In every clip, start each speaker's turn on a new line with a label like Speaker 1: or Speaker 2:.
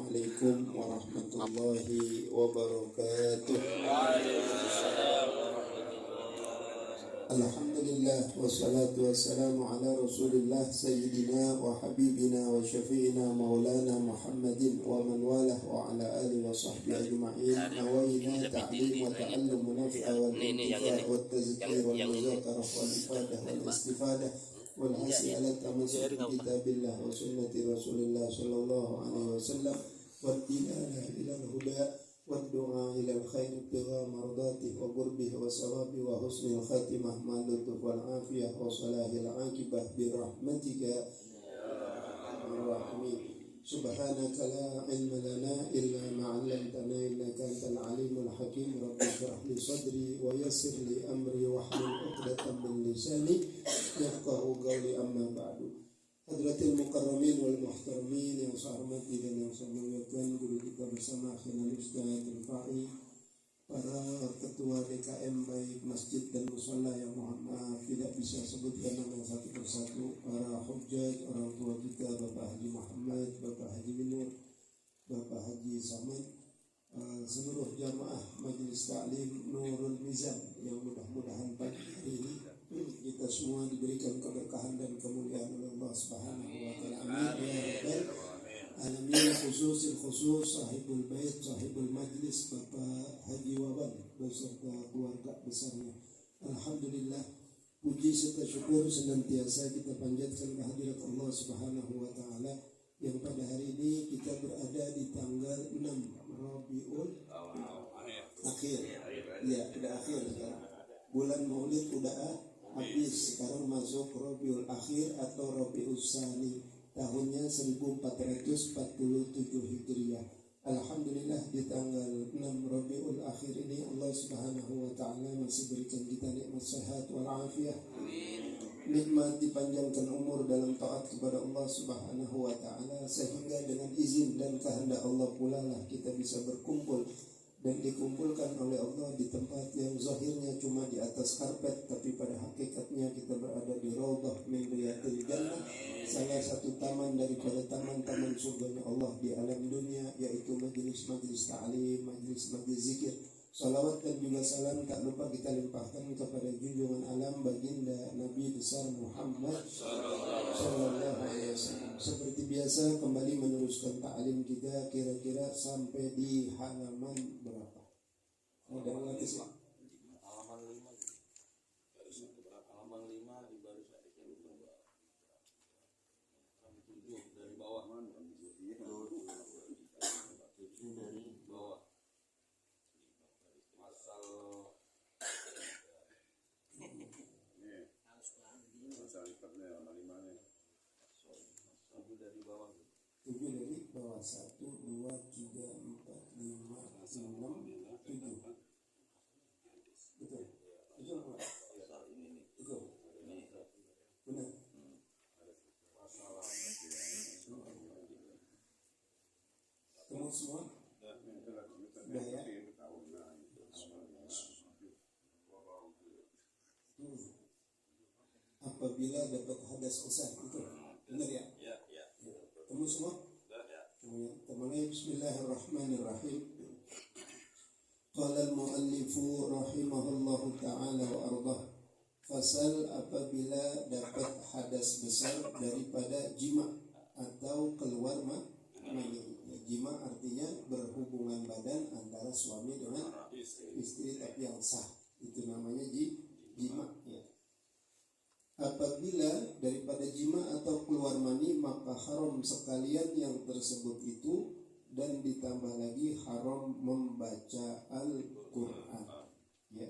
Speaker 1: Assalamualaikum warahmatullahi wabarakatuh. Alhamdulillah wassalatu wassalamu ala Rasulillah sayyidina wa habibina wa syafi'ina maulana Muhammadin wa man walah wa ala alihi wa sahbihi ajma'in. Nawayna ta'lim wa ta'allum wa naf'a wal intifa' wa tazkir wal muzakarah wal ifadah wal istifadah wal hasi ala tamasuk kitabillah wa sunnati Rasulillah sallallahu alaihi wasallam wa tilala ila al-huda wa du'a ila al-khair ibtigha mardati wa qurbi wa sawabi wa husnil khatimah ma lutuf wal afiyah wa salahil aqibah bi rahmatika ya arhamar subhanaka la ilma lana illa ma 'allamtana innaka antal alimul hakim. Rabbi shrah li sadri wa yassir li amri wa hlul 'uqdatam min lisani yafqahu qawli. Amma ba'du. Hadratil mukarramin wal muhtaramin yang saya hormati dan yang saya muliakan, guru kita bersama Akhirul Ustaz Al-Fa'i, para ketua DKM baik masjid dan musalla yang mohon maaf tidak bisa sebutkan nama satu persatu, para hujjaj, orang tua kita Bapak Haji Muhammad, Bapak Haji Minur, Bapak Haji Samad, seluruh jamaah Majelis Ta'lim Nurul Mizan yang mudah-mudahan pagi hari ini kita semua diberikan keberkahan dan kemuliaan oleh Allah Subhanahu wa taala. Amin ya rabbal alamin. Khusus sahibul bait, sahibul majlis Bapak Haji Wawan beserta keluarga besarnya. Alhamdulillah, puji serta syukur senantiasa kita panjatkan kehadirat Allah Subhanahu wa taala yang pada hari ini kita berada di tanggal 6 Rabiul Akhir. Ya, udah akhir sekarang. Bulan Maulid udah habis, sekarang masuk Rabiul Akhir atau Rabiul Tsani, tahunnya 1447 Hijriah. Alhamdulillah di tanggal 6 Rabiul Akhir ini Allah Subhanahu wa taala masih berikan kita nikmat sehat wal afiyah. Nikmat dipanjangkan umur dalam taat kepada Allah Subhanahu wa taala, sehingga dengan izin dan kehendak Allah pula lah kita bisa berkumpul dan dikumpulkan oleh Allah di tempat yang zahirnya cuma di atas karpet, tapi pada hakikatnya kita berada di Raudhah min Riyadil Jannah, salah satu taman daripada taman-taman surganya Allah di alam dunia, yaitu majlis-majlis ta'lim, majlis-majlis zikir. Salawat dan juga salam tak lupa kita limpahkan kepada junjungan alam baginda Nabi besar Muhammad sallallahu alaihi wasallam. Seperti biasa kembali meneruskan ta'lim kita kira-kira sampai di halaman berapa? Ada lagi sih? Halaman 5. Halaman 5 di baris dari bawah mana? Dari bawah. Tujuh dari bawah 1, 2, 3, 4, 5, 6, 7. Betul? Betul? Benar? Temu semua? Sudah ya? Apabila dapat hadas besar, itu benar ya? Temu semua? Temui. Bismillahirrahmanirrahim. Qala al-muallifu rahimahullahu ta'ala wa ardah. Fasal apabila dapat hadas besar daripada jima atau keluar mani. Jima artinya berhubungan badan antara suami dengan istri tapi yang sah. Itu namanya jima ya. Apabila daripada jima atau keluar mani, maka haram sekalian yang tersebut itu, dan ditambah lagi haram membaca Al-Quran ya.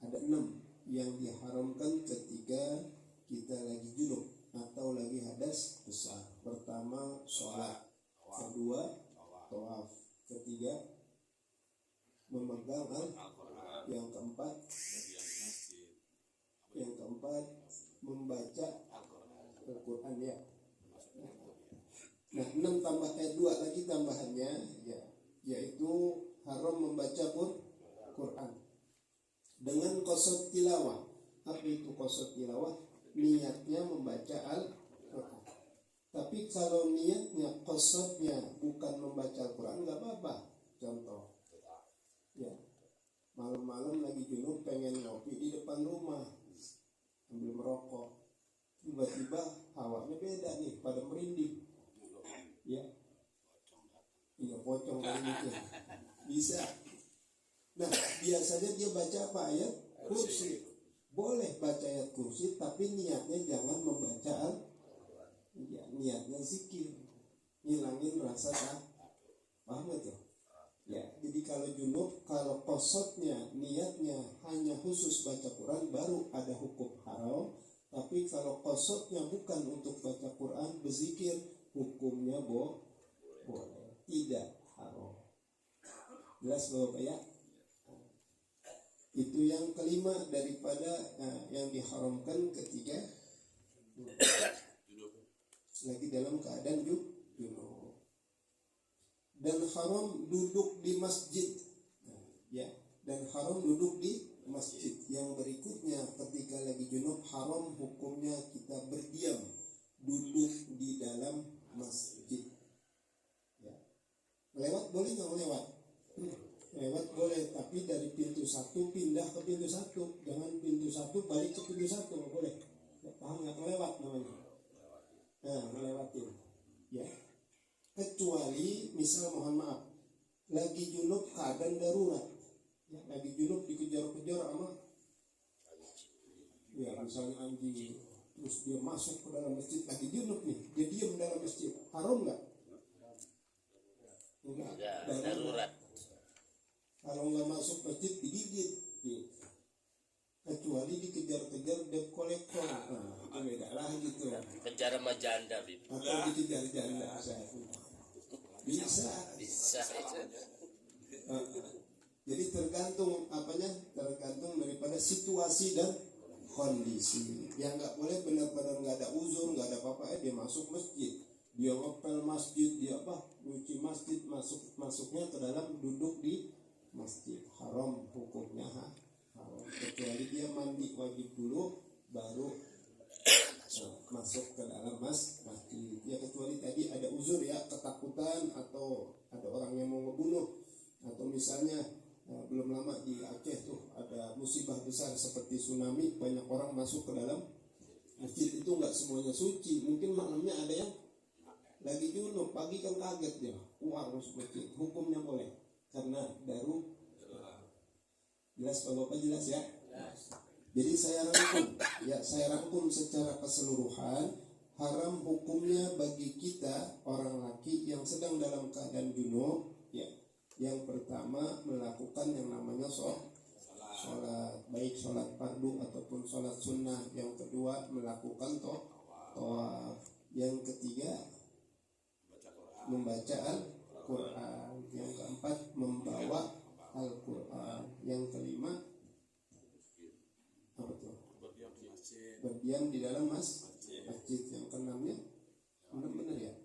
Speaker 1: Ada 6 yang diharamkan ketika kita lagi junub atau lagi hadas besar. Pertama sholat, kedua tawaf, ketiga memegang yang keempat membaca Al-Quran ya. Nah 6 tambah 2 lagi tambahannya ya, yaitu haram membaca Quran dengan qasad tilawah. Apa itu qasad tilawah? Niatnya membaca Al-Quran, Tapi kalau niatnya, qasdnya bukan membaca Al-Quran, nggak apa-apa. Contoh, ya, malam-malam lagi junub pengen ngopi di depan rumah sambil merokok, tiba-tiba hawanya beda nih, pada merinding, ya, iya pocong gitu, bisa. Nah, biasanya dia baca apa, ayat kursi. Boleh baca ayat kursi, tapi niatnya jangan membaca ya, niatnya zikir, ngilangin rasa paham itu. Ya, jadi kalau junub, kalau qasdnya, niatnya hanya khusus baca Quran, baru ada hukum haram. Tapi kalau qasdnya bukan untuk baca Quran, berzikir, hukumnya boleh, tidak haram. Jelas Bapak ya? Itu yang kelima daripada yang diharamkan ketiga, lagi dalam keadaan junub. Dan haram duduk di masjid, ya, dan haram duduk di masjid. Yang berikutnya, ketika lagi junub, haram hukumnya kita berdiam, duduk di dalam masjid. Ya. Lewat boleh nggak lewat? Lewat boleh, tapi dari pintu satu pindah ke pintu satu, jangan pintu satu balik ke pintu satu, nggak boleh. Ya, paham nggak? Lewat namanya. Nah, ngelewatin, ya. Kecuali misal mohon maaf, lagi junub keadaan darurat, ya, lagi junub dikejar-kejar sama, ya, misalnya anjing, terus dia masuk ke dalam masjid, lagi junub nih, dia diam dalam masjid, haram nggak? Enggak, darurat. Kalau nggak masuk masjid digigit, gitu. Kecuali dikejar-kejar debt collector, nah, itu beda lah gitu.
Speaker 2: Kejar sama janda, Bib.
Speaker 1: Atau dikejar janda, bisa. Jadi tergantung apanya, tergantung daripada situasi dan kondisi. Yang nggak boleh benar-benar nggak ada uzur, nggak ada apa-apa, dia masuk masjid, dia ngepel masjid, dia nyuci masjid, masuknya ke dalam, duduk di masjid, haram hukumnya haram. Kecuali dia mandi wajib dulu baru masuk ke dalam masjid. Ya, kecuali tadi ada uzur, ya, ketakutan atau ada orang yang mau ngebunuh, atau misalnya belum lama di Aceh tuh ada musibah besar seperti tsunami, banyak orang masuk ke dalam masjid. Itu nggak semuanya suci, mungkin malamnya ada yang lagi junub, pagi kan kaget dia keluar masuk masjid, hukumnya boleh karena daru. Jelas Bapak, jelas ya? Jadi saya rangkum secara keseluruhan. Haram hukumnya bagi kita orang laki yang sedang dalam keadaan junub, ya. Yang pertama, melakukan yang namanya sholat, baik sholat fardu ataupun sholat sunnah. Yang kedua, melakukan tawaf. Yang ketiga, membaca Al-Quran. Yang keempat, membawa Al-Quran. Yang kelima, apa tuh? Berdiam di dalam masjid. Yang keenamnya, benar-benar ya,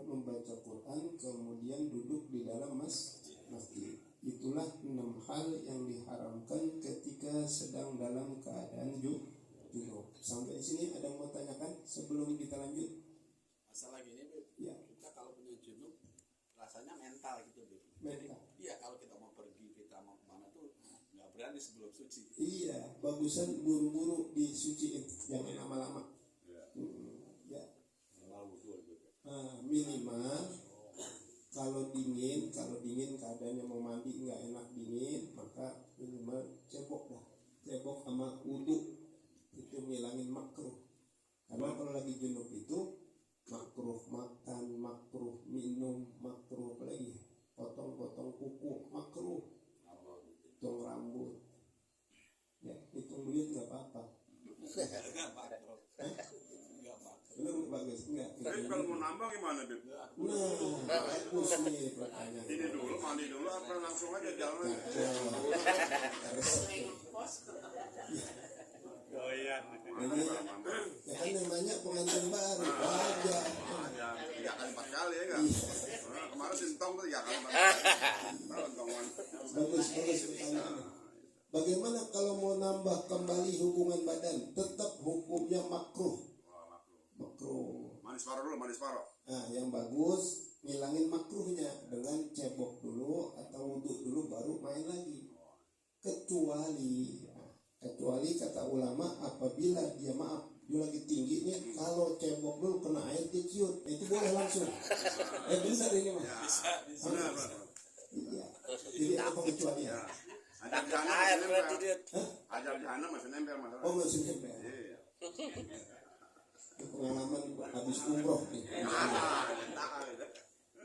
Speaker 1: membaca Quran, kemudian duduk di dalam masjid. Itulah 6 hal yang diharamkan ketika sedang dalam keadaan junub. Sampai di sini ada yang mau tanyakan sebelum kita lanjut?
Speaker 3: Masalah gini, Bib.
Speaker 1: Ya.
Speaker 3: Kita kalau punya junub rasanya mental gitu, Bib.
Speaker 1: Mental.
Speaker 3: Iya, kalau kita mau pergi, kita mau kemana tuh nggak berani sebelum suci.
Speaker 1: Iya, bagusan buru-buru disuciin, jangan lama-lama. Ya. Minimal kalau dingin keadaannya mau mandi nggak enak dingin, maka minimal cebok sama wudu, itu ngilangin makruh. Karena kalau lagi junub itu makruh makan, makruh minum, makruh apa lagi, potong-potong kuku, makruh, potong rambut, ya, hitung duit nggak apa-apa. Bener bagus, enggak.
Speaker 4: Tapi kalau mau nambah gimana, Bib?
Speaker 1: Bagus nih pertanyaan.
Speaker 4: Ini dulu, mandi dulu, apa langsung aja jalan?
Speaker 3: Oh iya.
Speaker 1: Ya kan namanya pengantin baru, aja.
Speaker 4: Ya 3 kali 4 kali ya kan? Kemarin sintong tuh 3 kali 4 kali.
Speaker 1: Bagus pertanyaan. Bagaimana kalau mau nambah kembali hubungan badan? Tetap hukumnya makruh. Makruh.
Speaker 4: Manis paro dulu, manis paro.
Speaker 1: Nah, yang bagus ngilangin makruhnya dengan cebok dulu atau wudhu dulu baru main lagi. Kecuali kata ulama apabila dia lagi tingginya, kalau cebok dulu kena air dia ciut, itu boleh langsung. Benar ini mah.
Speaker 4: Benar.
Speaker 1: Iya. Jadi apa kecualian?
Speaker 2: Takut air berarti dia.
Speaker 4: Ajar jahana masih nempel masalah.
Speaker 1: Oh, masih nempel.
Speaker 4: Iya.
Speaker 1: Itu pengalaman habis umroh nih.
Speaker 4: Tak.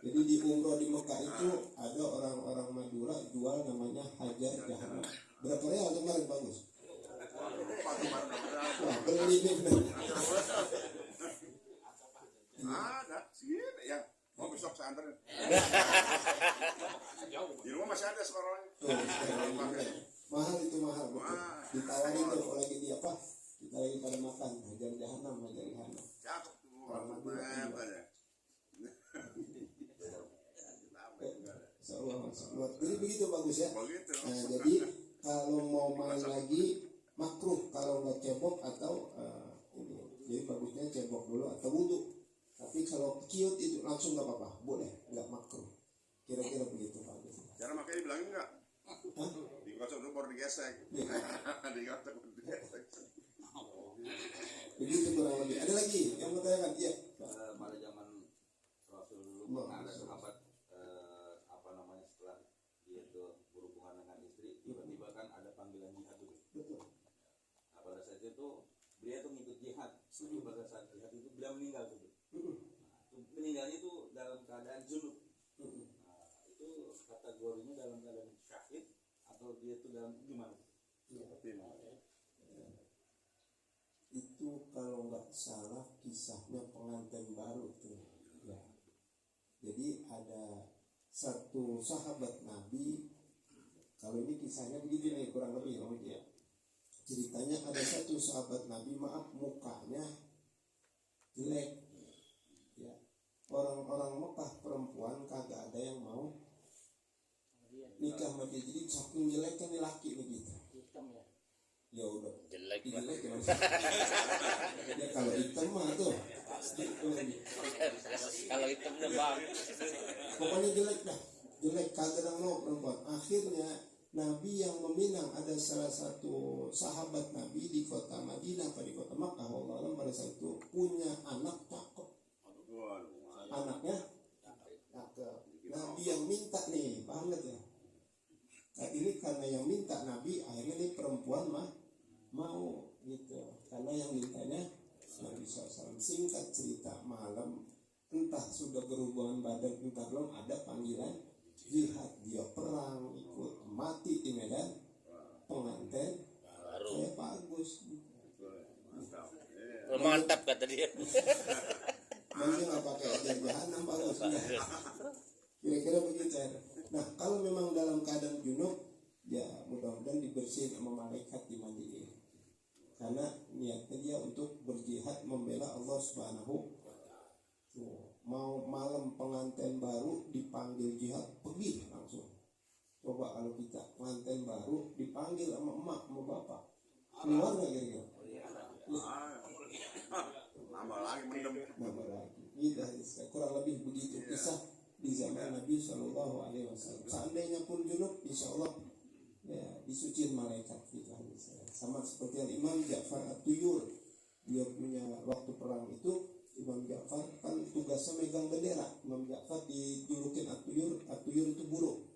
Speaker 1: Jadi di umroh di Mekah itu ada orang-orang Madura jual namanya hajar jahanam. Berapa real kemarin bagus? Wah, beli nih bener.
Speaker 4: Ada, segini ya. Mau besok saya anterin. Di rumah masih ada sekarang.
Speaker 1: Mahal itu mahal betul. Ditawarin tuh kalau lagi di apa? Kita lagi pada makan hajar jahanam.
Speaker 4: Cakep tuh. Orang Madura ya.
Speaker 1: Jadi begitu bagus ya.
Speaker 4: Begitu.
Speaker 1: Nah, jadi kalau mau main lagi makruh kalau nggak cebok atau ini. Jadi bagusnya cebok dulu atau wudhu. Tapi kalau kiut itu langsung nggak apa-apa, boleh, nggak makruh. Kira-kira begitu Pak.
Speaker 4: Cara makanya dibilangin nggak?
Speaker 1: Hah?
Speaker 4: Digosok dulu baru digesek. Digosok baru digesek.
Speaker 1: Begitu kurang lebih. Ada lagi yang mau tanyakan? Iya.
Speaker 3: Pada zaman Rasul dulu ada sahabat setelah dia itu berhubungan dengan istri, tiba-tiba kan ada panggilan jihad itu.
Speaker 1: Betul.
Speaker 3: Nah, pada saat itu beliau tuh ngikut jihad. Pada saat jihad itu beliau meninggal tuh. Nah, meninggalnya itu dalam keadaan junub. Nah, itu kategorinya dalam keadaan syahid atau dia itu dalam gimana?
Speaker 1: Itu kalau nggak salah kisahnya pengantin baru tuh. Ya. Jadi ada satu sahabat Nabi, kalau ini kisahnya begitu nih kurang lebih ya. Ceritanya ada satu sahabat Nabi, maaf mukanya jelek. Ya. Orang-orang Mekah perempuan kagak ada yang mau nikah sama dia. Jadi saking jeleknya nih laki nih gitu. Ya udah
Speaker 2: Jelek
Speaker 1: jelek ya. Ya kalau hitam mah tuh pasti tuh.
Speaker 2: kalau hitamnya bang.
Speaker 1: Pokoknya jelek dah, jelek kagak mau perempuan. Akhirnya Nabi yang meminang, ada salah satu sahabat Nabi di kota Madinah atau di kota Makkah, Allah pada saat itu punya anak cakep. Anaknya cakep. Nabi yang minta nih, paham gak ya? Nah, ini karena yang minta Nabi, akhirnya nih perempuan mau gitu. Karena yang mintanya Nabi SAW. Singkat cerita, malam entah sudah berhubungan badan, entah belum ada panggilan jihad, dia perang, ikut mati di medan pengantin
Speaker 2: Baru.
Speaker 1: kayak Pak Agus.
Speaker 2: Mantap kata dia.
Speaker 1: Mungkin nggak pakai ajar jahanam Pak Agus. Kira-kira begitu ya. Nah kalau memang dalam keadaan junub, ya mudah-mudahan dibersihin sama malaikat dimandiin. Karena niatnya dia untuk berjihad membela Allah Subhanahu. Mau malam pengantin baru dipanggil jihad, pergi langsung. Coba kalau kita pengantin baru dipanggil sama emak sama bapak, keluar nggak kira-kira?
Speaker 4: Nambah lagi mendem.
Speaker 1: Nambah lagi. Ini kurang lebih begitu kisah di zaman Nabi Shallallahu Alaihi Wasallam. Seandainya pun junub, insya Allah ya disuciin malaikat gitu. Sama seperti yang Imam Ja'far At-Tuyur, dia punya waktu perang itu. Imam Ja'far kan tugasnya megang bendera. Imam Ja'far dijulukin At-Tuyur. At-Tuyur itu burung.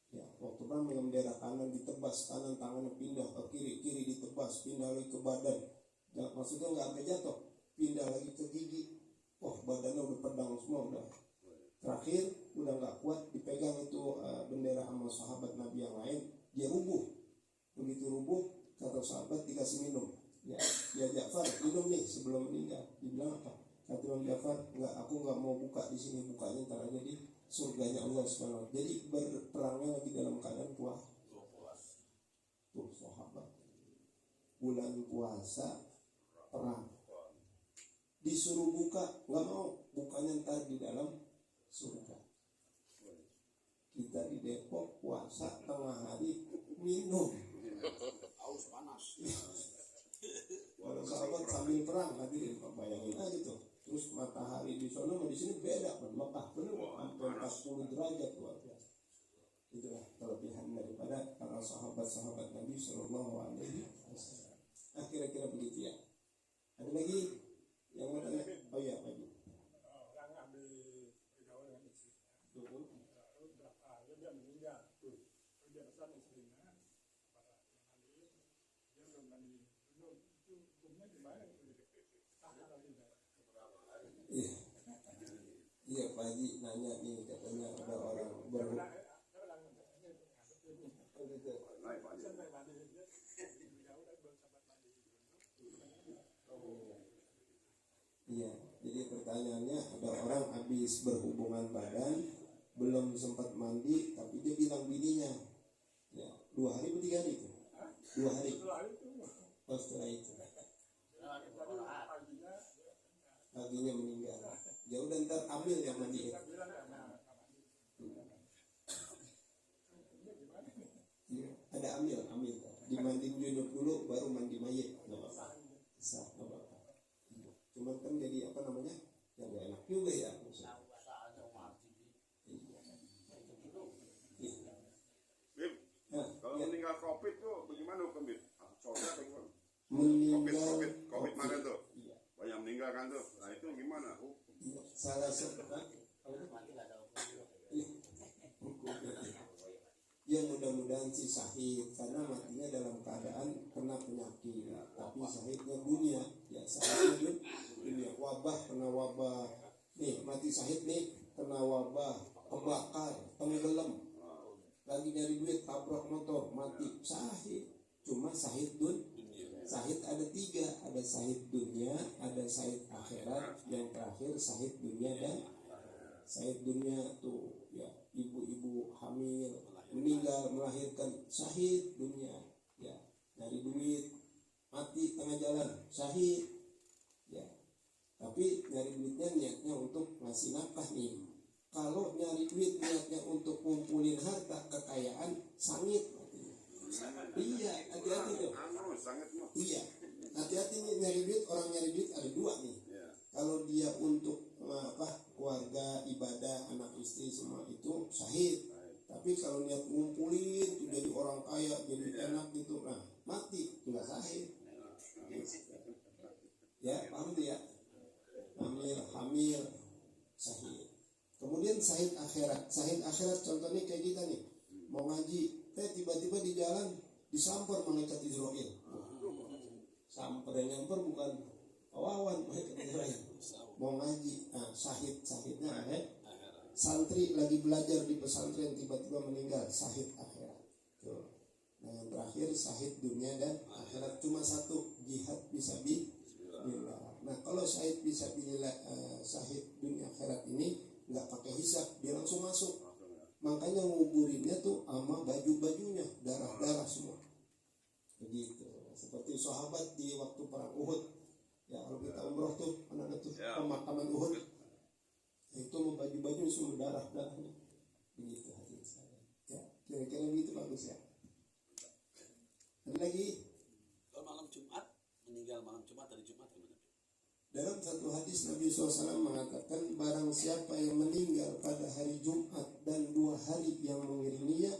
Speaker 1: Ya, waktu perang megang bendera, kanan ditebas, kanan tangannya pindah ke kiri, kiri ditebas, pindah lagi ke badan. Ya, maksudnya nggak sampai jatuh, pindah lagi ke gigi. Oh, badannya udah pedang semua udah. Terakhir udah nggak kuat, dipegang itu bendera sama sahabat Nabi yang lain, dia rubuh. Begitu rubuh, kata sahabat dikasih minum. Ya Ja'far minum nih sebelum meninggal. Dibilang apa? Kata Imam Ja'far, enggak, aku nggak mau buka di sini, bukanya ntar aja di surganya Allah Subhanahu. Jadi berperangnya lagi dalam keadaan puasa. Tuh sahabat, bulan puasa perang, disuruh buka nggak mau, bukanya ntar di dalam surga. Kita di Depok puasa tengah hari minum,
Speaker 3: Haus panas.
Speaker 1: Kalau sahabat sambil perang hadirin, bayangin aja tuh. Terus matahari di sana sama di sini beda kan, Mekah penuh sampai 40 derajat luar biasa. Itulah kelebihan daripada para sahabat-sahabat Nabi Sallallahu Alaihi Wasallam. Nah, kira-kira begitu ya. Ada lagi yang mau tanya? Oh iya, lagi.
Speaker 5: Orang ambil bergaul dengan istrinya, lalu berapa hari dia meninggal, lalu dia pesan istrinya pada mandi, dia belum mandi, belum itu hukumnya gimana itu? Sah atau tidak?
Speaker 1: Iya, iya Pak Haji nanya nih, katanya ada orang baru. Iya, jadi pertanyaannya ada orang habis berhubungan badan belum sempat mandi tapi dia bilang bininya ya 2 hari atau 3 hari itu 2 hari oh, setelah itu paginya meninggal ya udah ntar ambil yang mandi ya, ada ambil dimandiin junub dulu baru mandi mayit nggak apa-apa sah nggak apa-apa cuman kan jadi apa namanya yang gak enak juga ya
Speaker 4: Bim, kalau meninggal COVID tuh bagaimana hukum Bim? Soalnya atau gimana?
Speaker 1: meninggal
Speaker 4: COVID mana tuh?
Speaker 1: iya.
Speaker 4: Banyak meninggal kan tuh. Nah itu gimana?
Speaker 1: Salah satu ya mudah-mudahan sih syahid karena matinya dalam keadaan kena penyakit tapi syahidnya dunia ya syahidnya dunia wabah kena wabah nih mati syahid nih kena wabah kebakar tenggelam lagi nyari duit tabrak motor mati syahid cuma syahid syahid ada 3 ada syahid dunia ada syahid akhirat yang terakhir syahid dunia dan syahid dunia tuh ya ibu-ibu hamil meninggal melahirkan syahid dunia ya nyari duit mati tengah jalan syahid ya tapi nyari duitnya niatnya untuk ngasih nafkah nih kalau nyari duit niatnya untuk kumpulin harta kekayaan sangit iya hati-hati tuh iya hati-hati nih nyari duit orang nyari duit ada 2 nih kalau dia untuk keluarga ibadah anak istri semua itu syahid tapi kalau niat ngumpulin jadi orang kaya jadi enak gitu nah mati nggak syahid ya paham tuh ya hamil syahid kemudian syahid akhirat contohnya kayak kita nih mau ngaji tiba-tiba di jalan disampar malaikat Israil sampar yang nyamper bukan awan malaikat Israil mau ngaji nah syahidnya santri lagi belajar di pesantren tiba-tiba meninggal syahid akhirat tuh. Nah yang terakhir syahid dunia dan akhirat cuma 1 jihad fisabilillah. Nah kalau syahid fisabilillah syahid dunia akhirat ini nggak pakai hisab dia langsung masuk makanya nguburinnya tuh sama baju-bajunya darah-darah semua begitu seperti sahabat di waktu perang Uhud ya kalau kita umroh tuh mana tuh pemakaman Uhud itu mau baju-baju semua darah-darahnya begitu hadirin sekalian ya kira-kira begitu bagus ya ada lagi
Speaker 3: Kalau malam Jumat meninggal malam Jumat dari Jumat gimana?
Speaker 1: dalam satu hadis Nabi SAW mengatakan barang siapa yang meninggal pada hari Jumat dan 2 hari yang mengiringinya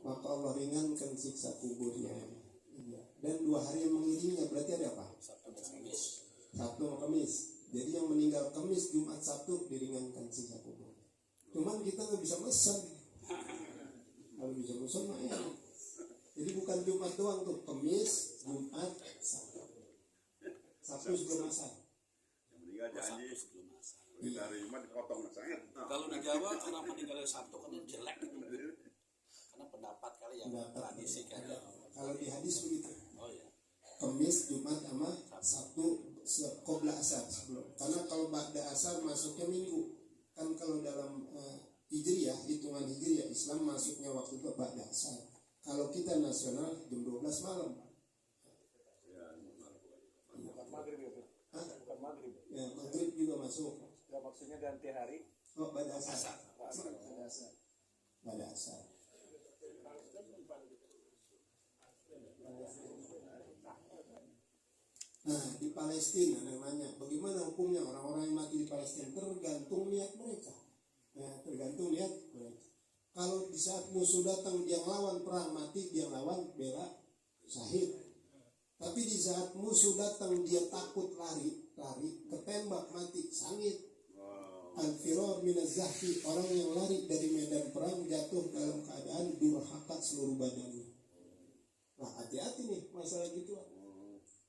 Speaker 1: maka Allah ringankan siksa kuburnya dan 2 hari yang mengiringinya berarti ada apa? Sabtu sama Kamis. Jadi yang meninggal Kamis, Jumat, Sabtu diringankan siksa kubur. Cuman kita nggak bisa pesan. Kalau bisa pesan mah ya. Jadi bukan Jumat doang tuh, Kamis, Jumat, Sabtu. Sabtu sebelum asar.
Speaker 4: Yang meninggal janji kita hari Jumat dipotong sangat.
Speaker 3: Kalau di Jawa orang meninggal Sabtu kan jelek itu. Karena pendapat kali yang tradisi kan.
Speaker 1: Kalau di hadis begitu.
Speaker 3: Oh ya.
Speaker 1: Kamis, Jumat sama Sabtu qobla asar sebelum. Karena kalau ba'da asar masuknya minggu. Kan kalau dalam Hijriyah, hitungan Hijriyah Islam masuknya waktu itu ba'da asar. Kalau kita nasional jam 12 malam.
Speaker 5: Maghrib itu. Bukan maghrib.
Speaker 1: Ya, maghrib juga masuk.
Speaker 5: Ya maksudnya ganti hari.
Speaker 1: Oh, ba'da asar. Nah, di Palestina ada yang nanya, bagaimana hukumnya orang-orang yang mati di Palestina? Tergantung niat mereka. Nah, tergantung niat mereka. Kalau di saat musuh datang dia lawan perang mati, dia lawan bela syahid. Tapi di saat musuh datang dia takut lari, ketembak mati, sangit. Al-firar minaz-zahfi, orang yang lari dari medan perang jatuh dalam keadaan durhaka seluruh badannya. Nah, hati-hati nih masalah gitu.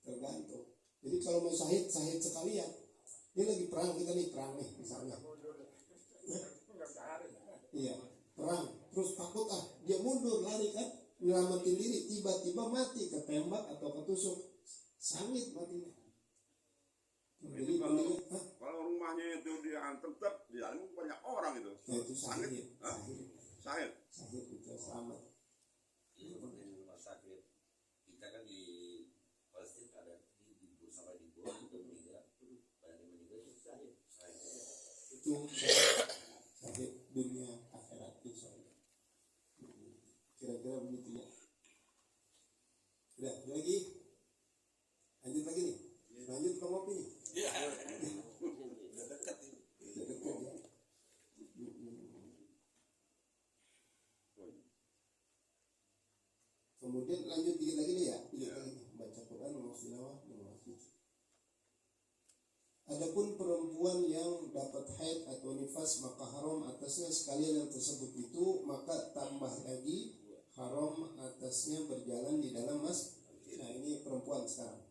Speaker 1: Tergantung. Jadi kalau mau syahid sekalian. Ini lagi perang, kita nih perang nih misalnya. Iya, perang. Terus takut dia mundur lari kan, nyelamatin diri, tiba-tiba mati ketembak atau ketusuk, sangit matinya. Jadi
Speaker 4: kalau rumahnya itu dia tetap di dalam banyak orang itu.
Speaker 1: Ya, itu syahid.
Speaker 4: Syahid
Speaker 1: itu selamat.
Speaker 3: Itu rumah sakit kita kan di Palestina ada di sampai di bawah itu meninggal, banyak yang meninggal itu syahid.
Speaker 1: Itu syahid dunia akhirat itu. Kira-kira begitu ya. Udah lagi, lanjut lagi nih. Lanjut ke ngopi nih.
Speaker 3: Iya. Udah dekat ini.
Speaker 1: Udah dekat ya. Kemudian lanjut dikit lagi nih ya. Dikit lagi nih. Baca Quran, mau tilawah, mau hafid. Adapun perempuan yang dapat haid atau nifas maka haram atasnya sekalian yang tersebut itu, maka tambah lagi haram atasnya berjalan di dalam masjid. Nah, ini perempuan sekarang.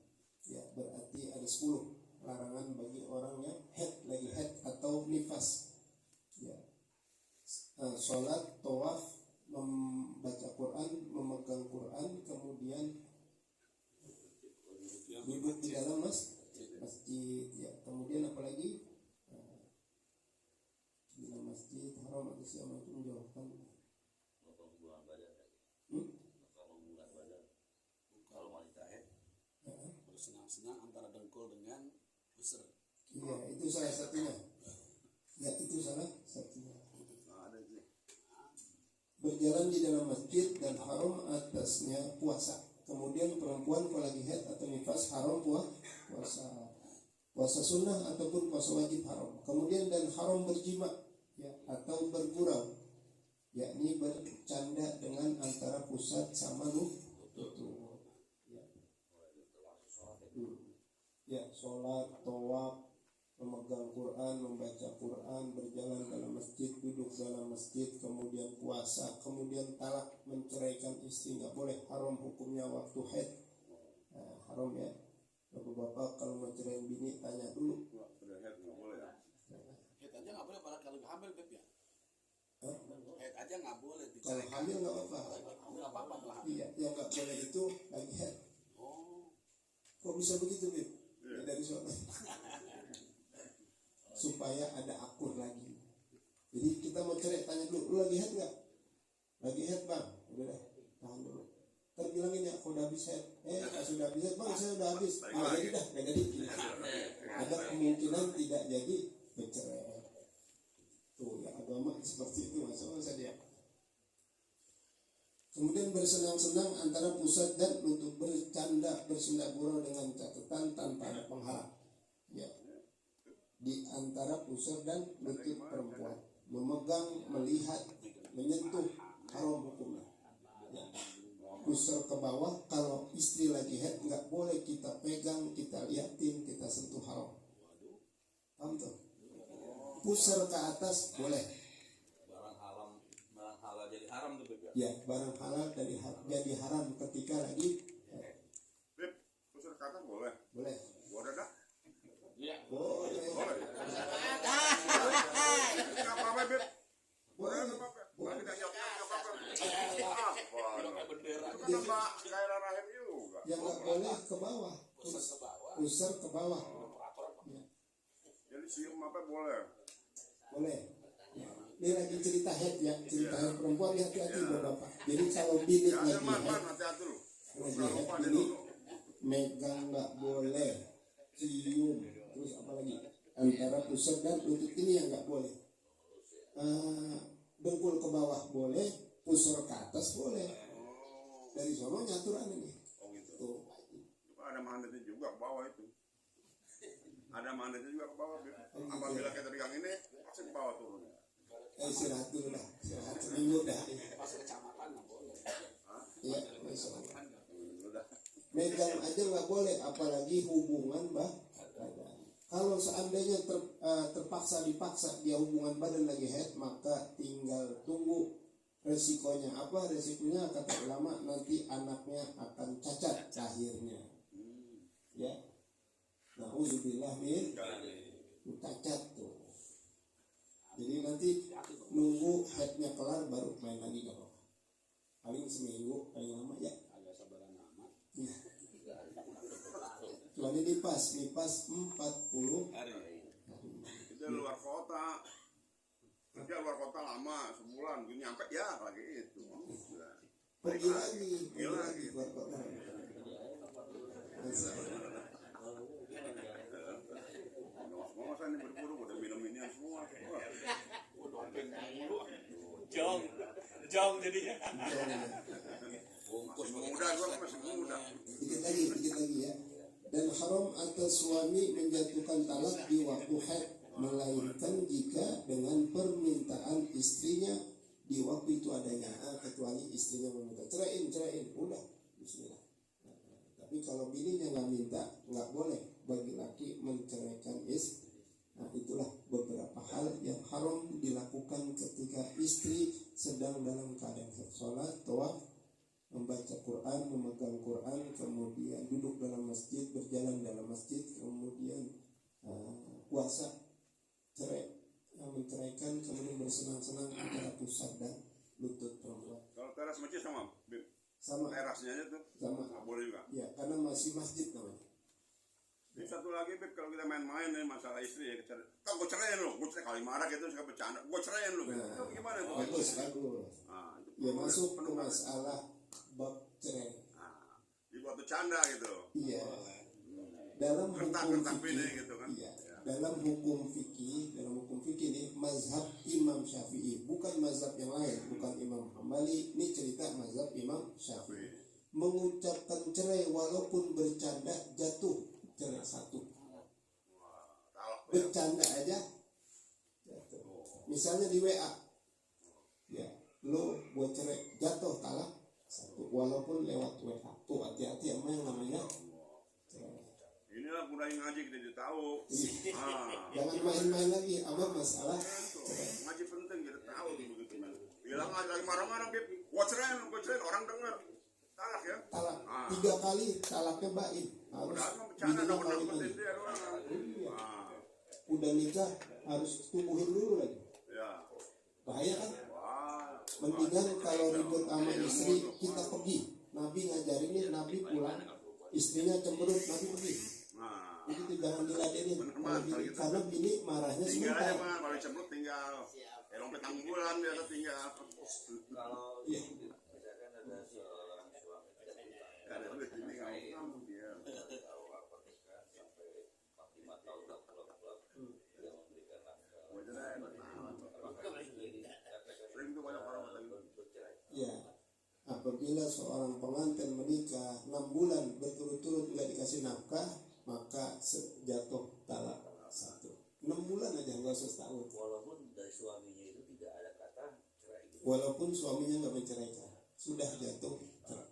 Speaker 1: Ya, berarti ada 10 larangan bagi orang yang lagi haid atau nifas. Ya. Sholat, tawaf, membaca Quran, memegang Quran, kemudian duduk di dalam masjid. Ya, kemudian apalagi di dalam masjid haram atau siapa itu menjauhkan
Speaker 3: Pembuangan badan lagi. Pembuangan badan. Kalau wanita haid bersenang-senang antara dengkul dengan pusar.
Speaker 1: Iya, itu salah satunya. Ya, itu salah satunya. Berjalan di dalam masjid dan haram atasnya puasa. Kemudian perempuan kalau lagi haid atau nifas haram puasa sunnah ataupun puasa wajib haram. Kemudian dan haram berjima, ya, atau bergurau, yakni bercanda dengan antara pusat sama lutut. Ya, sholat, tawaf, memegang Quran, membaca Quran, berjalan dalam masjid, duduk dalam masjid, kemudian puasa, kemudian talak, menceraikan istri nggak boleh, haram hukumnya waktu haid. Nah, haram ya. Bapak-bapak kalau mau cerai bini tanya dulu.
Speaker 4: Sudah haid nggak boleh ya.
Speaker 3: Haid aja nggak boleh pada kalau hamil Beb ya. Haid aja nggak boleh.
Speaker 1: Kalau hamil nggak apa-apa.
Speaker 3: Nggak apa-apa lah.
Speaker 1: Iya, yang nggak boleh itu lagi haid.
Speaker 3: Oh.
Speaker 1: Kok bisa begitu, Bib? Ya, dari soalnya. Supaya ada akur lagi. Jadi kita mau cerai tanya dulu, lu lagi haid nggak? Lagi haid bang, udah deh, tahan dulu. Terbilangin ya, aku udah habis haid. Sudah habis haid bang, saya udah habis. Jadi dah, nggak jadi. Ada kemungkinan tidak jadi bercerai. Tuh ya, agama seperti itu, masa dia. Kemudian bersenang-senang antara pusat dan untuk bercanda, bersenda gurau dengan catatan tanpa ada penghalang. Ya. Di antara pusat dan lutut perempuan, memegang, melihat, menyentuh haram hukumnya. Ya. Pusar ke bawah, kalau istri lagi haid nggak boleh kita pegang, kita liatin, kita sentuh haram. Paham tuh? Pusar ke atas boleh.
Speaker 3: Barang halal jadi haram tuh Beb ya.
Speaker 1: Ya, barang halal jadi haram ketika lagi
Speaker 4: Beb, pusar ke atas boleh.
Speaker 1: boleh.
Speaker 4: Boleh dah.
Speaker 3: Iya.
Speaker 1: Boleh.
Speaker 4: Boleh. Nggak apa-apa Beb. Boleh nggak apa-apa. Nggak tidak apa-apa.
Speaker 3: Bendera.
Speaker 4: Itu kan kayak rahim juga.
Speaker 1: Yang nggak boleh ke bawah.
Speaker 3: Pusar ke bawah.
Speaker 1: Pusar ke bawah. Ya,
Speaker 4: Jadi sium apa boleh.
Speaker 1: boleh. Ya. Ini lagi cerita head ya, cerita head perempuan, hati-hati bapak. Jadi kalau bini
Speaker 4: Ya,
Speaker 1: lagi
Speaker 4: man,
Speaker 1: head,
Speaker 4: hati-hati lu.
Speaker 1: lagi
Speaker 4: Jangan
Speaker 1: head
Speaker 4: lupa deh
Speaker 1: ini
Speaker 4: dulu.
Speaker 1: megang nggak boleh, cium, terus apa lagi? Antara pusar dan lutut ini yang nggak boleh. Dengkul ke bawah boleh, pusar ke atas boleh. Dari sono nyaturan ini.
Speaker 4: ada magnetnya juga ke bawah itu. Ada magnetnya juga ke bawah. Apabila kita pegang ini, pasti ke bawah turunnya.
Speaker 1: Istirahat dulu dah, istirahat seminggu dah. Iya,
Speaker 4: Udah.
Speaker 1: megang aja nggak boleh, apalagi hubungan badan. Kalau seandainya terpaksa dipaksa dia hubungan badan lagi head, maka tinggal tunggu resikonya apa. Resikonya kata ulama nanti anaknya akan cacat lahirnya, ya. Nauzubillah min cacat tuh. Jadi nanti nunggu headnya kelar baru main lagi kalau paling seminggu paling lama ya.
Speaker 3: Agak sabaran amat.
Speaker 1: Kecuali nipas 40
Speaker 3: Hari.
Speaker 4: Itu luar kota. Nanti luar kota lama sebulan, gue nyampe ya lagi itu.
Speaker 1: pergi lagi keluar kota.
Speaker 4: Semua masa ini berburu udah minum inian semua.
Speaker 2: Jong jadinya.
Speaker 4: Masih muda, gue masih muda.
Speaker 1: Dikit lagi ya. Dan haram atas suami menjatuhkan talak di waktu haid, melainkan jika dengan permintaan istrinya di waktu itu adanya, kecuali istrinya meminta ceraiin, udah bismillah. Tapi kalau bininya nggak minta, nggak boleh bagi laki menceraikan istri. Nah, itulah beberapa hal yang haram dilakukan ketika istri sedang dalam keadaan haid, sholat, tawaf, membaca Quran, memegang Quran, kemudian duduk dalam masjid, berjalan dalam masjid, kemudian puasa, cerai, menceraikan, kemudian bersenang-senang antara pusat dan lutut perempuan.
Speaker 4: Kalau teras masjid sama,
Speaker 1: Sama,
Speaker 4: terasnya aja tuh,
Speaker 1: sama,
Speaker 4: nggak boleh juga.
Speaker 1: ya karena masih masjid namanya.
Speaker 4: Ini satu lagi, Beb, kalau kita main-main nih masalah istri ya, kan gue ceraiin lo, gue cerai kali marah gitu, suka bercanda, gue ceraiin lo,
Speaker 1: Nah,
Speaker 4: gimana itu?
Speaker 1: bagus.
Speaker 4: Nah, itu
Speaker 1: Ya masuk ke
Speaker 4: penuh banget.
Speaker 1: masalah bab cerai.
Speaker 4: Nah, dibuat bercanda gitu.
Speaker 1: Iya. Dalam hukum
Speaker 4: Kertas-kertas
Speaker 1: fikih,
Speaker 4: ini gitu kan.
Speaker 1: iya. Dalam hukum fikih ini mazhab Imam Syafi'i, bukan mazhab yang lain, bukan Imam Hambali. Ini cerita mazhab Imam Syafi'i. Mengucapkan cerai walaupun bercanda jatuh cerai satu. Bercanda aja jatuh. Misalnya di WA, ya, lo buat cerai jatuh talak satu, walaupun lewat WA. Tuh hati-hati sama yang namanya cerai.
Speaker 4: Inilah budaya ngaji kita jadi tahu.
Speaker 1: Jangan main-main lagi sama masalah cerai.
Speaker 4: Ngaji penting kita tahu tuh begitu. Bilang aja lagi marah-marah, Beb. Gue cerai, orang denger. Talak ya.
Speaker 1: Talak 3 kali talaknya baik. Harus
Speaker 4: Udah bercanda
Speaker 1: bininya
Speaker 4: dong,
Speaker 1: kawin
Speaker 4: dapetin
Speaker 1: lagi.
Speaker 4: dia doang.
Speaker 1: Udah nikah harus tumbuhin dulu lagi.
Speaker 4: Ya.
Speaker 1: Bahaya kan?
Speaker 4: Wah.
Speaker 1: Mendingan kalau ribut sama istri kita pergi. Nabi ngajarinnya, Nabi pulang, istrinya cemberut, Nabi pergi.
Speaker 4: Nah.
Speaker 1: Begitu jangan diladenin.
Speaker 4: Bener-bener,
Speaker 1: Kalau
Speaker 4: gitu.
Speaker 1: karena bini marahnya
Speaker 4: Tinggal aja,
Speaker 1: sebentar.
Speaker 4: Bang. Kalau cemberut tinggal. Dompet tanggulan biasa tinggal.
Speaker 3: Kalau
Speaker 1: Iya.
Speaker 3: misalkan ada seorang suami tidak punya
Speaker 4: Ada duit ini ngomong dia.
Speaker 3: tahu apa nikah sampai 45 tahun tak pulang-pulang dia memberikan nafkah.
Speaker 4: Sering tuh banyak orang
Speaker 3: Bercerai.
Speaker 1: Ya. Apabila seorang pengantin menikah 6 bulan berturut-turut tidak dikasih nafkah, maka jatuh talak satu. 6 bulan aja, nggak usah setahun.
Speaker 3: Walaupun dari suaminya itu tidak ada kata cerai gitu.
Speaker 1: Walaupun suaminya nggak menceraikan, sudah jatuh cerai.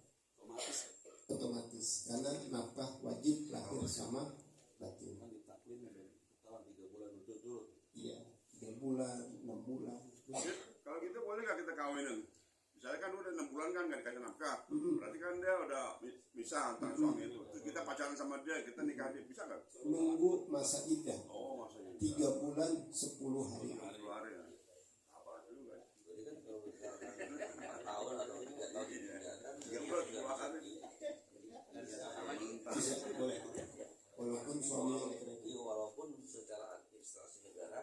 Speaker 1: Otomatis karena nafkah wajib lahir sama batin.
Speaker 3: Kan ditaklin ada tahun 3 bulan berturut-turut.
Speaker 1: Iya, 3 bulan, 6 bulan.
Speaker 4: Kalau gitu boleh nggak kita kawinin? Misalnya kan udah 6 bulan kan nggak dikasih nafkah, berarti kan dia udah bisa antara suami itu. Terus kita pacaran sama dia, kita nikah dia, bisa nggak?
Speaker 1: Nunggu masa iddah
Speaker 4: Oh, maksudnya
Speaker 1: 3 bulan 10 hari.
Speaker 4: 10 hari ya. Apa juga?
Speaker 3: Jadi kan kalau misalkan 4 tahun atau 3 tahun ditinggalkan,
Speaker 4: Tiga bulan 10 hari.
Speaker 1: Bisa, boleh. Walaupun suaminya nggak ceraikan.
Speaker 3: Jadi walaupun secara administrasi negara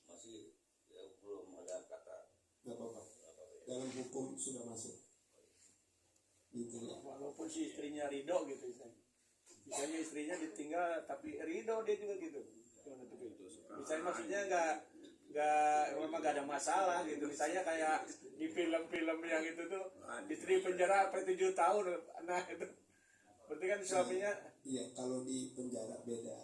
Speaker 3: masih ya, belum ada kata
Speaker 1: Nggak apa-apa. Dalam hukum sudah masuk. Gitu ya.
Speaker 5: Walaupun si istrinya ridho gitu misalnya istrinya ditinggal tapi ridho dia juga gitu. Misalnya maksudnya memang nggak ada masalah gitu. Misalnya kayak di film-film yang itu tuh istri penjara sampai 7 tahun, nah itu Berarti kan suaminya
Speaker 1: Iya, kalau di penjara beda.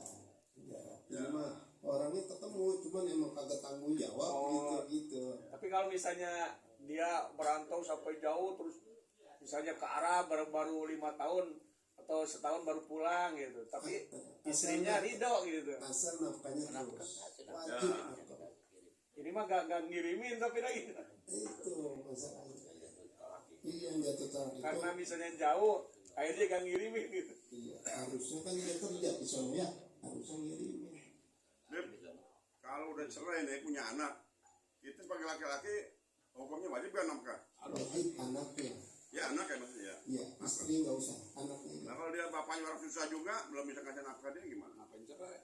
Speaker 1: Penjara. Ini mah orangnya ketemu, cuman emang kagak tanggung jawab gitu.
Speaker 5: tapi kalau misalnya dia merantau sampai jauh terus misalnya ke Arab baru 5 tahun atau setahun baru pulang gitu, tapi istrinya ridho gitu.
Speaker 1: Asal nafkahnya terus. Wajib nafkah.
Speaker 5: Ini mah gak ngirimin tapi lagi
Speaker 1: Itu masalahnya. Iya, yang jatuh talak itu.
Speaker 5: karena misalnya jauh akhirnya gak ngirimin gitu.
Speaker 1: Iya, harusnya kan dia kerja di sana ya, harusnya ngirimin.
Speaker 4: Beb, kalau udah cerai nih punya anak, kita sebagai laki-laki hukumnya wajib kan nafkah?
Speaker 1: Wajib anaknya.
Speaker 4: Ya anak ya maksudnya.
Speaker 1: Iya, istri nggak usah, anaknya.
Speaker 4: Nah kalau dia bapaknya orang susah juga, belum bisa kasih nafkah dia gimana?
Speaker 3: Ngapain cerai?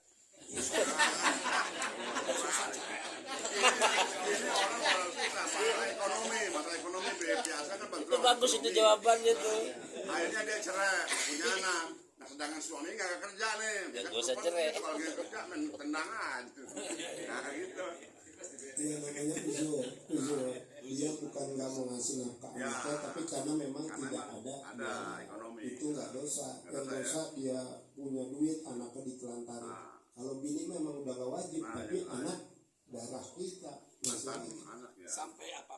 Speaker 4: Ini orang susah, masalah ekonomi biasa kan bantuan.
Speaker 2: Itu bagus itu jawabannya tuh.
Speaker 4: Akhirnya dia cerai, punya anak. Nah sedangkan suami nggak kerja nih.
Speaker 2: Ya,
Speaker 4: Kan
Speaker 2: nggak usah
Speaker 4: perempuan
Speaker 2: cerai.
Speaker 4: itu kalau dia kerja main tendangan. Nah gitu.
Speaker 1: Dia namanya uzur. Dia bukan nggak mau ngasih nafkah
Speaker 4: Ya.
Speaker 1: anaknya, tapi karena memang
Speaker 4: Karena
Speaker 1: tidak
Speaker 4: memang
Speaker 1: ada.
Speaker 4: ada ekonomi.
Speaker 1: Itu nggak dosa.
Speaker 4: Nggak
Speaker 1: Yang
Speaker 4: dosa,
Speaker 1: dosa dia punya duit, anaknya ditelantarin.
Speaker 4: Nah.
Speaker 1: Kalau bini memang udah nggak wajib,
Speaker 4: Nah,
Speaker 1: tapi
Speaker 4: ya,
Speaker 1: anak darah kita.
Speaker 4: Mantan
Speaker 1: Masalahnya.
Speaker 4: anak ya.
Speaker 3: Sampai apa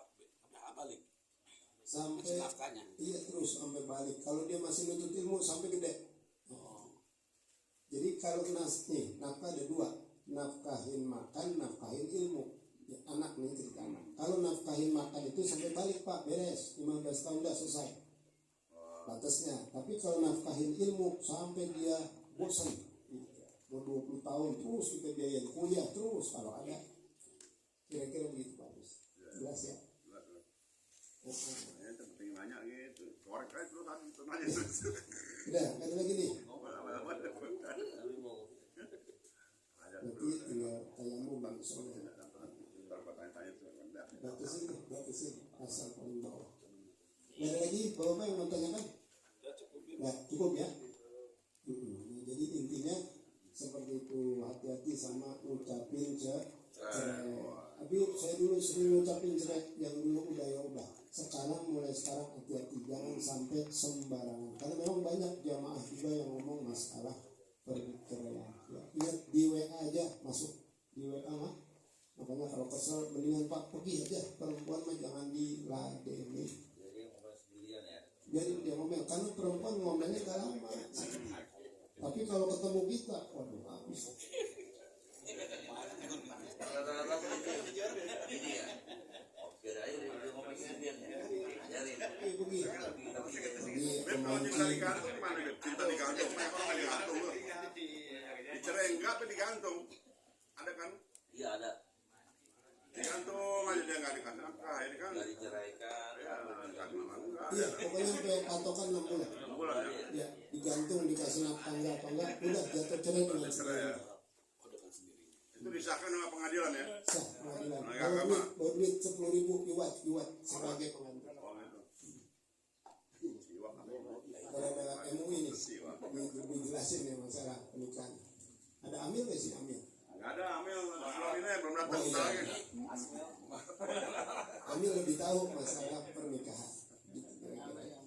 Speaker 3: balik
Speaker 1: Sampai
Speaker 3: nafkahnya.
Speaker 1: iya terus sampai balik. Kalau dia masih nuntut ilmu sampai gede. Jadi kalau nafkah ada dua, nafkahin makan, nafkahin ilmu. Ya, anak nih cerita anak. Kalau nafkahin makan itu sampai balik Pak, beres 15 tahun udah selesai batasnya. Tapi kalau nafkahin ilmu sampai dia bosan, mau 20 tahun terus kita biayain kuliah terus kalau ada. Kira-kira begitu Pak. Jelas ya?
Speaker 4: Ya, penting nanya gitu. Korek aja terus tadi itu nanya terus.
Speaker 1: Udah, ada lagi nih. Berarti
Speaker 4: Ada
Speaker 1: tinggal tayamum bang soalnya.
Speaker 4: bertanya-tanya tuh.
Speaker 1: Batasin asal paling bawah. Nggak ada lagi bapak yang mau tanyakan? Nggak cukup ya. Nah, jadi intinya seperti itu, hati-hati sama ngucapin cerai. Tapi saya dulu sering ngucapin cerai, yang dulu udah ya udah. Mulai sekarang hati-hati, jangan sampai sembarangan. Karena memang banyak jamaah juga yang ngomong masalah perceraian. Ya, lihat di WA aja masuk di WA mah. Makanya kalau kesel mendingan Pak pergi aja, perempuan mah jangan diladeni. Jadi dia ngomel, karena perempuan ngomelnya gak lama. Tapi kalau ketemu kita, waduh habis.
Speaker 4: Beb, kalau cinta digantung gimana Beb? Cinta digantung, mereka orang digantung loh. Dicerai enggak tapi digantung. Ada kan?
Speaker 3: Iya ada.
Speaker 4: Digantung aja dia nggak dikasih nafkah, ini kan?
Speaker 3: Nggak diceraikan.
Speaker 4: Ya, dikasih nafkah.
Speaker 1: Iya, pokoknya sampai patokan 6 bulan.
Speaker 4: 6 bulan ya.
Speaker 1: Ya, digantung dikasih nafkah enggak apa enggak, udah jatuh cerai dengan sendiri.
Speaker 4: Itu disahkan sama pengadilan ya.
Speaker 1: Sah pengadilan.
Speaker 4: Nah,
Speaker 1: Kalau
Speaker 4: agama.
Speaker 1: duit 10.000 iwat sebagai pengantin.
Speaker 4: Oh gitu. Siwak apa?
Speaker 1: Gara-gara MUI ini
Speaker 4: Siwak.
Speaker 1: dijelasin ya masalah pernikahan. Ada Amil nggak sih Amil?
Speaker 4: Nggak ada Amil, belum ini belum datang
Speaker 1: Oh, iya.
Speaker 4: lagi.
Speaker 1: Amil lebih tahu masalah pernikahan. Gitu kira-kira.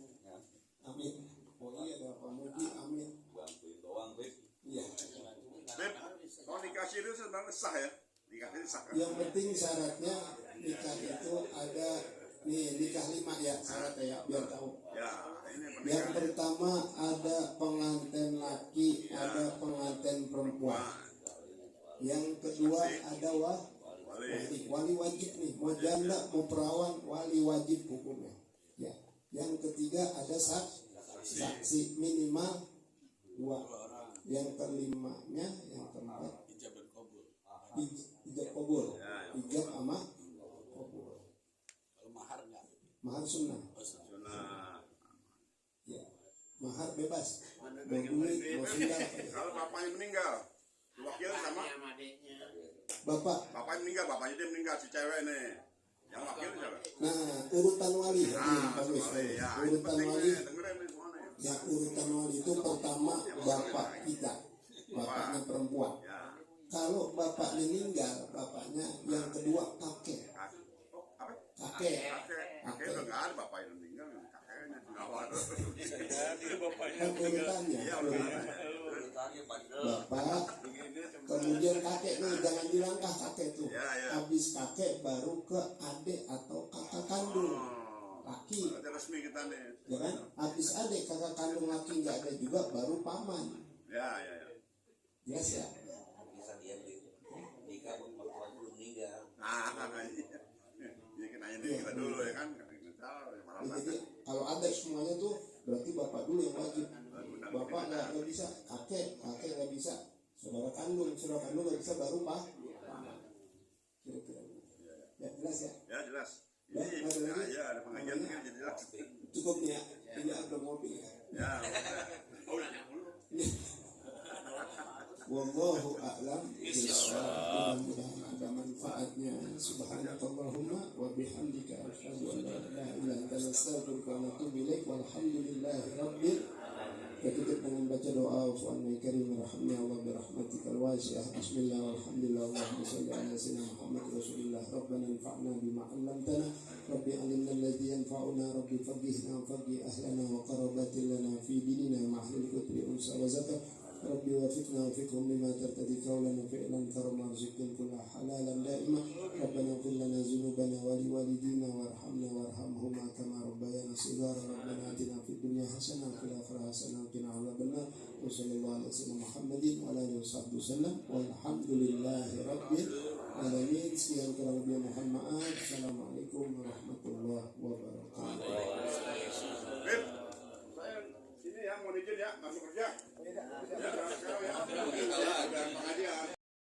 Speaker 1: Amil. Oh iya ada Pak Mudi Amil.
Speaker 3: Bantuin doang, Beb.
Speaker 1: Iya.
Speaker 4: Beb, kalau dikasih itu sebenarnya sah ya? Dikasih sah kan?
Speaker 1: Yang penting syaratnya nikah itu ada nih nikah 5 ya syaratnya ya biar tahu.
Speaker 4: Ya, ini
Speaker 1: Yang
Speaker 4: pernikahan.
Speaker 1: pertama ada pengantin laki, ada pengantin perempuan. Yang kedua ada wali wajib nih, mau janda mau perawan wali wajib hukumnya. Ya. Yang ketiga ada saksi minimal 2. Yang kelimanya, yang keempat ijab kabul, ijab sama kabul.
Speaker 3: Kalau mahar nggak?
Speaker 1: Mahar sunnah.
Speaker 4: Nah,
Speaker 1: Ya. Mahar bebas. Mau duit, mau sendal.
Speaker 4: kalau bapaknya meninggal, wakil sama
Speaker 1: Bapak.
Speaker 4: bapaknya meninggal, bapaknya dia meninggal si cewek nih. Yang wakil siapa?
Speaker 1: Nah, urutan wali.
Speaker 4: Nah,
Speaker 1: Bagus,
Speaker 4: wali. Ya, ini
Speaker 1: urutan
Speaker 4: penting
Speaker 1: wali.
Speaker 4: nih, dengerin nih semua nih.
Speaker 1: Ya, urutan wali itu pertama bapak kita. Bapaknya perempuan.
Speaker 4: Ya,
Speaker 1: Kalau bapak meninggal, bapaknya yang kedua kakek.
Speaker 4: oh apa?
Speaker 1: Kakek.
Speaker 4: Kakek udah nggak ada, bapaknya udah meninggal, kakeknya tinggal ada.
Speaker 5: jadi bapak
Speaker 1: Kan urutannya.
Speaker 4: Iya, urutannya.
Speaker 2: Urutannya bandel.
Speaker 1: Bapak, kemudian kakek nih, jangan dilangkah kakek tuh.
Speaker 4: Ya, ya.
Speaker 1: Habis kakek baru ke adik atau kakak kandung laki,
Speaker 4: Berarti resmi kita nih.
Speaker 1: ya kan? Habis adik kakak kandung laki nggak ada juga, baru paman.
Speaker 4: Ya, ya, ya.
Speaker 1: Jelas ya?
Speaker 3: Bisa dia nikah mertua belum meninggal.
Speaker 4: Iya. Ini kita nanya nih kita dulu ya kan.
Speaker 1: Jadi kalau ada semuanya tuh berarti bapak dulu yang wajib. Bapak nggak bisa, kakek nggak bisa, saudara kandung nggak bisa, baru pak. Kira-kira. Ya jelas ya.
Speaker 4: Ya jelas.
Speaker 1: Ya, ada lagi?
Speaker 4: Ya, ada pengajian kan jadi jelas.
Speaker 1: Cukup nih ya. Ini ada mobil ya.
Speaker 4: Ya.
Speaker 1: Wallahu a'lam bishawab. Mudah-mudahan ada manfaatnya. Subhanakallahumma wa bihamdika asyhadu an la ilaha illa anta astaghfiruka wa atubu ilaik. Walhamdulillahi rabbil. Kita tutup dengan baca doa Al-Quran Karim rahmi Allah birahmatikal wasi'ah. Bismillah walhamdulillah Allahumma shalli ala sayyidina Muhammad rasulillah. Rabbana anfa'na bima 'allamtana. Rabbi 'allimna alladhi yanfa'una. Rabbi faqihna faqih ahlana wa qarabatin lana fi dinina ma'hlil kutri unsa wa zakat. Rabbi wafiqna wafiqhum lima tartadi qawlan fi'lan karam arzikin kulla halalan da'ima. Rabbana qul lana zunubana wa liwalidina warhamna warhamhuma kama rabbayana shighara. Rabbana atina fid dunya hasanah wa fil akhirati hasanah wa qina adzabannar. Wa sallallahu ala sayyidina Muhammadin wa ala alihi washabbihi wasallam. Walhamdulillahi rabbil alamin. Sekian kurang lebih mohon maaf. Assalamualaikum warahmatullahi wabarakatuh.
Speaker 4: Fit. Sini ya mau izin ya masuk kerja. Ya, sekarang ya. Ada pengajian.